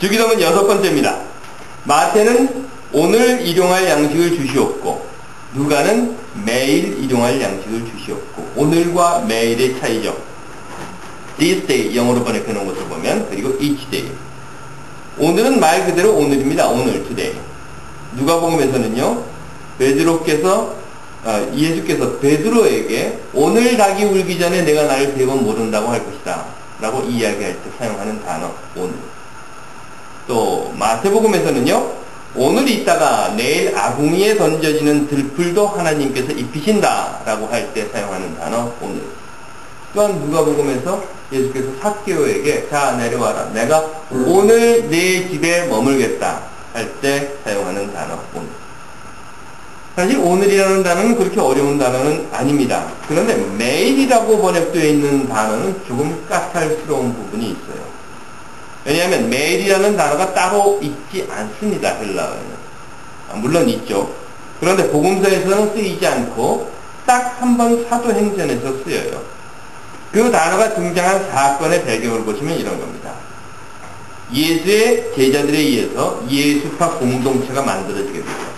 주기도문 6번째입니다. 마태는 오늘 일용할 양식을 주시옵고 누가는 매일 일용할 양식을 주시옵고. 오늘과 매일의 차이죠. This day 영어로 번역해 놓은 것을 보면, 그리고 each day. 오늘은 말 그대로 오늘입니다. 오늘, today. 누가복음에서는요, 예수께서 베드로에게 오늘 닭이 울기 전에 내가 나를 3번 모른다고 할 것이다 라고 이야기할 때 사용하는 단어 오늘. 또 마태복음에서는요, 오늘 있다가 내일 아궁이에 던져지는 들풀도 하나님께서 입히신다 라고 할 때 사용하는 단어 오늘. 또한 누가복음에서 예수께서 삭개오에게 자 내려와라, 내가 오늘 내 집에 머물겠다 할 때 사용하는 단어 오늘. 사실 오늘이라는 단어는 그렇게 어려운 단어는 아닙니다. 그런데 매일이라고 번역되어 있는 단어는 조금 까탈스러운 부분이 있어요. 왜냐하면 매일이라는 단어가 따로 있지 않습니다. 헬라어에는. 물론 있죠. 그런데 복음서에서는 쓰이지 않고 딱 한 번 사도행전에서 쓰여요. 그 단어가 등장한 사건의 배경을 보시면 이런 겁니다. 예수의 제자들에 의해서 예수파 공동체가 만들어지게 되죠.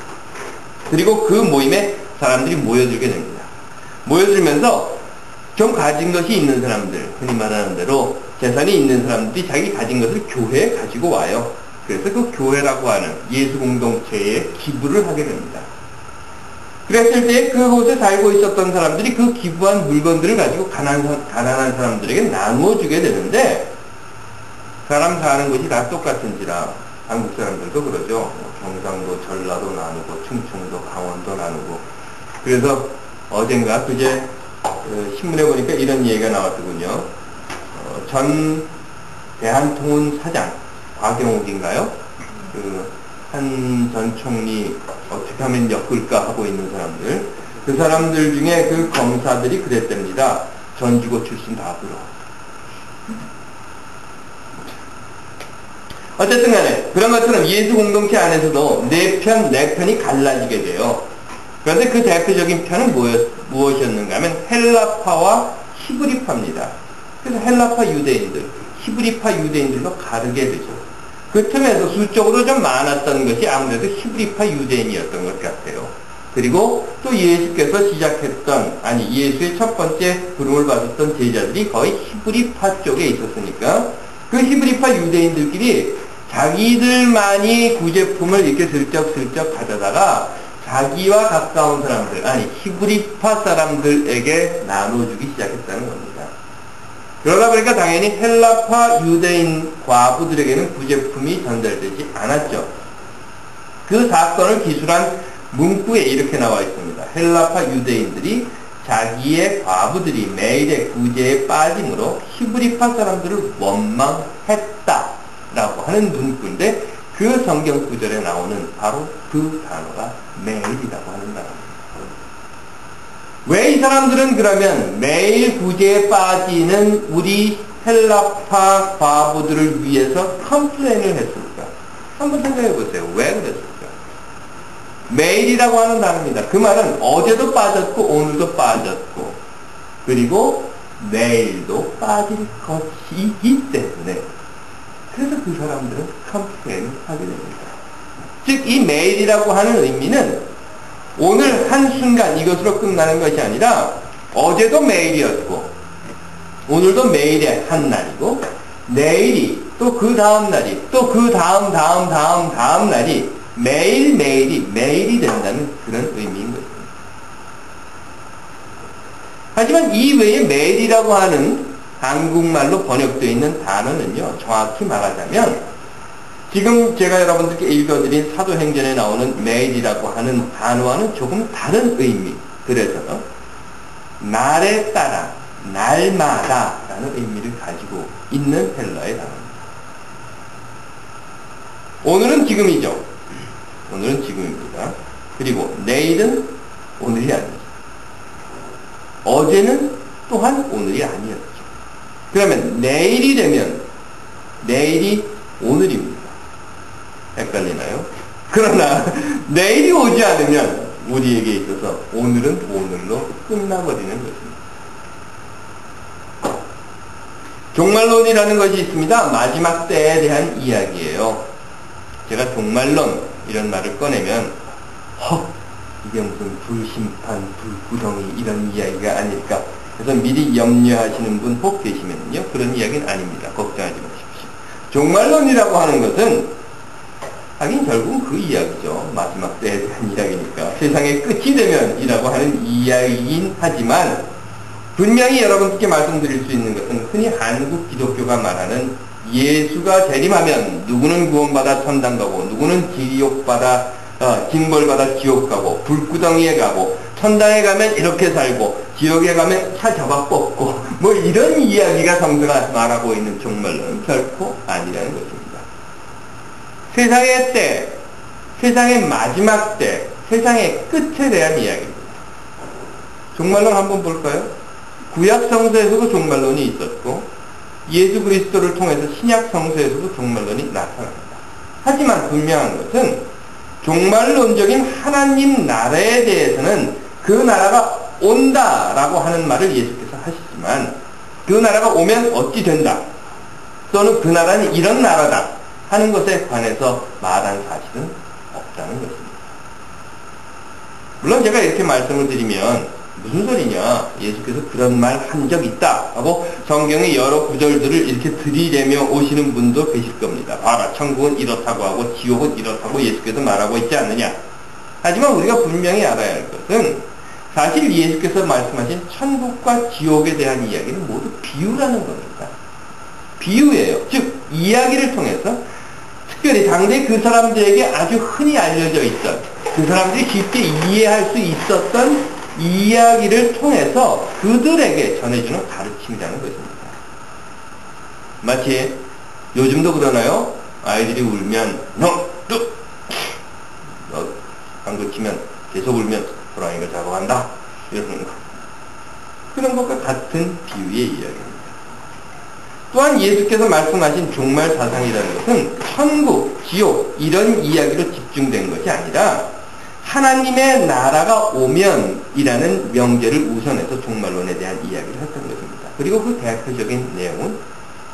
그리고 그 모임에 사람들이 모여들게 됩니다. 모여들면서 좀 가진 것이 있는 사람들, 흔히 말하는 대로 재산이 있는 사람들이 자기 가진 것을 교회에 가지고 와요. 그래서 그 교회라고 하는 예수 공동체에 기부를 하게 됩니다. 그랬을 때 그곳에 살고 있었던 사람들이 그 기부한 물건들을 가지고 가난한 사람들에게 나누어 주게 되는데, 사람 사는 곳이 다 똑같은지라 한국 사람들도 그러죠. 경상도, 전라도 나누고, 충청도, 강원도 나누고. 그래서 어젠가 그제 신문에 보니까 이런 얘기가 나왔더군요. 전 대한통운 사장, 곽영욱인가요? 한 전 총리 어떻게 하면 엮을까 하고 있는 사람들. 그 사람들 중에 그 검사들이 그랬답니다. 전지고 출신 다 불어. 어쨌든 간에 그런 것처럼 예수 공동체 안에서도 네 편이 갈라지게 돼요. 그런데 그 대표적인 편은 무엇이었는가 하면 헬라파와 히브리파입니다. 그래서 헬라파 유대인들, 히브리파 유대인들로 가르게 되죠. 그 틈에서 수적으로 좀 많았던 것이 아무래도 히브리파 유대인이었던 것 같아요. 그리고 또 예수께서 예수의 첫 번째 부름을 받았던 제자들이 거의 히브리파 쪽에 있었으니까 그 히브리파 유대인들끼리 자기들만이 구제품을 이렇게 슬쩍슬쩍 가져다가 자기와 가까운 사람들, 히브리파 사람들에게 나눠주기 시작했다는 겁니다. 그러다 보니까 당연히 헬라파 유대인 과부들에게는 구제품이 전달되지 않았죠. 그 사건을 기술한 문구에 이렇게 나와 있습니다. 헬라파 유대인들이 자기의 과부들이 매일의 구제에 빠짐으로 히브리파 사람들을 원망했다 라고 하는 문구인데, 그 성경 구절에 나오는 바로 그 단어가 매일이라고 하는 단어입니다. 왜 이 사람들은 그러면 매일 구제에 빠지는 우리 헬라파 과부들을 위해서 컴플레인을 했을까? 한번 생각해 보세요. 왜 그랬을까? 매일이라고 하는 단어입니다. 그 말은 어제도 빠졌고 오늘도 빠졌고 그리고 내일도 빠질 것이기 때문에, 그래서 그 사람들은 컴플레인을 하게 됩니다. 즉 이 매일이라고 하는 의미는 오늘 한순간 이것으로 끝나는 것이 아니라 어제도 매일이었고 오늘도 매일의 한 날이고 내일이 또 그 다음 날이 또 그 다음 날이 매일매일이 매일이 된다는 그런 의미인 것입니다. 하지만 이 외에 매일이라고 하는 한국말로 번역되어 있는 단어는요, 정확히 말하자면 지금 제가 여러분들께 읽어드린 사도행전에 나오는 매일이라고 하는 단어와는 조금 다른 의미, 그래서 날에 따라, 날마다 라는 의미를 가지고 있는 헬라의 단어입니다. 오늘은 지금이죠. 오늘은 지금입니다. 그리고 내일은 오늘이 아니죠. 어제는 또한 오늘이 아니었죠. 그러면 내일이 되면 내일이 오늘입니다. 헷갈리나요? 그러나 내일이 오지 않으면 우리에게 있어서 오늘은 오늘로 끝나버리는 것입니다. 종말론이라는 것이 있습니다. 마지막 때에 대한 이야기예요. 제가 종말론 이런 말을 꺼내면 이게 무슨 불심판, 불구덩이 이런 이야기가 아닐까. 그래서 미리 염려하시는 분 혹 계시면요, 그런 이야기는 아닙니다. 걱정하지 마십시오. 종말론이라고 하는 것은 하긴 결국은 그 이야기죠. 마지막 때에 대한 이야기니까. 세상의 끝이 되면이라고 하는 이야기이긴 하지만 분명히 여러분께 말씀드릴 수 있는 것은 흔히 한국 기독교가 말하는 예수가 재림하면 누구는 구원받아 천당 가고 누구는 징벌받아 지옥 가고 불구덩이에 가고 천당에 가면 이렇게 살고 지옥에 가면 차 잡아 뽑고 뭐 이런 이야기가 성서가 말하고 있는 종말론은 결코 아니라는 것입니다. 세상의 때, 세상의 마지막 때, 세상의 끝에 대한 이야기입니다. 종말론 한번 볼까요? 구약 성서에서도 종말론이 있었고 예수 그리스도를 통해서 신약 성서에서도 종말론이 나타납니다. 하지만 분명한 것은 종말론적인 하나님 나라에 대해서는 그 나라가 온다라고 하는 말을 예수께서 하시지만 그 나라가 오면 어찌 된다 또는 그 나라는 이런 나라다 하는 것에 관해서 말한 사실은 없다는 것입니다. 물론 제가 이렇게 말씀을 드리면 무슨 소리냐, 예수께서 그런 말 한 적 있다 하고 성경의 여러 구절들을 이렇게 들이대며 오시는 분도 계실 겁니다. 봐라, 천국은 이렇다고 하고 지옥은 이렇다고 예수께서 말하고 있지 않느냐. 하지만 우리가 분명히 알아야 할 것은 사실 예수께서 말씀하신 천국과 지옥에 대한 이야기는 모두 비유라는 겁니다. 비유예요. 즉 이야기를 통해서 특별히 당대 그 사람들에게 아주 흔히 알려져 있던, 그 사람들이 쉽게 이해할 수 있었던 이야기를 통해서 그들에게 전해주는 가르침이라는 것입니다. 마치 요즘도 그러나요? 아이들이 울면 방구 치면 계속 울면 호랑이가 잡아간다 이러는 거. 그런 것과 같은 비유의 이야기입니다. 또한 예수께서 말씀하신 종말 사상이라는 것은 천국, 지옥 이런 이야기로 집중된 것이 아니라 하나님의 나라가 오면이라는 명제를 우선해서 종말론에 대한 이야기를 했던 것입니다. 그리고 그 대표적인 내용은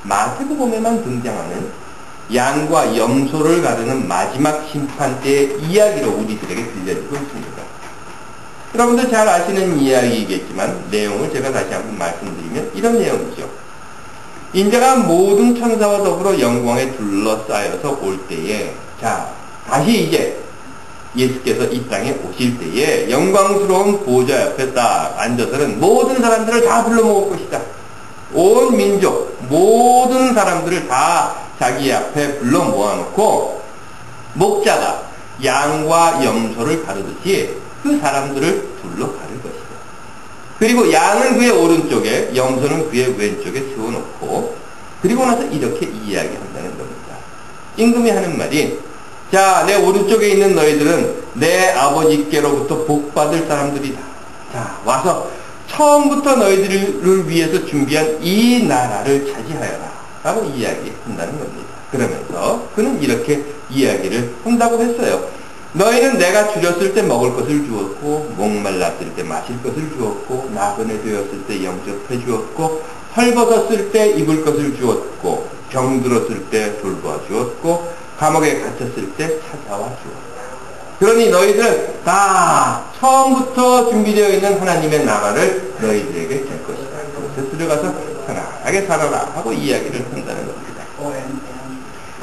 마태복음에만 등장하는 양과 염소를 가르는 마지막 심판 때의 이야기로 우리들에게 들려지고 있습니다. 여러분들 잘 아시는 이야기이겠지만 내용을 제가 다시 한번 말씀드리면 이런 내용이죠. 인자가 모든 천사와 더불어 영광에 둘러싸여서 올 때에, 자, 다시 이제 예수께서 이 땅에 오실 때에 영광스러운 보좌 옆에 딱 앉아서는 모든 사람들을 다 불러 모을 것이다. 온 민족, 모든 사람들을 다 자기 앞에 불러 모아놓고 목자가 양과 염소를 가르듯이 그 사람들을 둘러 가를 것이다. 그리고 양은 그의 오른쪽에, 염소는 그의 왼쪽에 세워놓고, 그리고 나서 이렇게 이야기한다는 겁니다. 임금이 하는 말이, 자, 내 오른쪽에 있는 너희들은 내 아버지께로부터 복받을 사람들이다. 자, 와서 처음부터 너희들을 위해서 준비한 이 나라를 차지하여라 라고 이야기한다는 겁니다. 그러면서 그는 이렇게 이야기를 한다고 했어요. 너희는 내가 줄였을 때 먹을 것을 주었고, 목말랐을 때 마실 것을 주었고, 나그네 되었을 때 영접해 주었고, 헐벗었을 때 입을 것을 주었고, 병들었을 때 돌보아 주었고, 감옥에 갇혔을 때 찾아와 주었다. 그러니 너희들은 다 처음부터 준비되어 있는 하나님의 나라를 너희들에게 줄 것이다. 그것에 들어가서 편안하게 살아라 하고 이야기를 한다는 겁니다.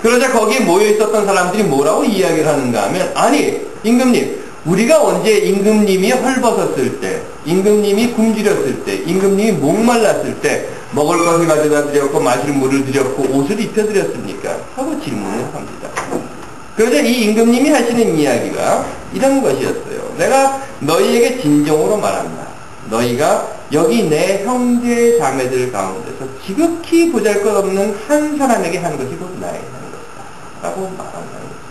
그러자 거기에 모여 있었던 사람들이 뭐라고 이야기를 하는가 하면, 아니 임금님, 우리가 언제 임금님이 헐벗었을 때, 임금님이 굶주렸을 때, 임금님이 목말랐을 때 먹을 것을 가져다 드렸고 마실 물을 드렸고 옷을 입혀드렸습니까? 하고 질문을 합니다. 그러자 이 임금님이 하시는 이야기가 이런 것이었어요. 내가 너희에게 진정으로 말한다. 너희가 여기 내 형제 자매들 가운데서 지극히 보잘것없는 한 사람에게 한 것이 곧 나에게 하는 것이다 라고 말한다는 거죠.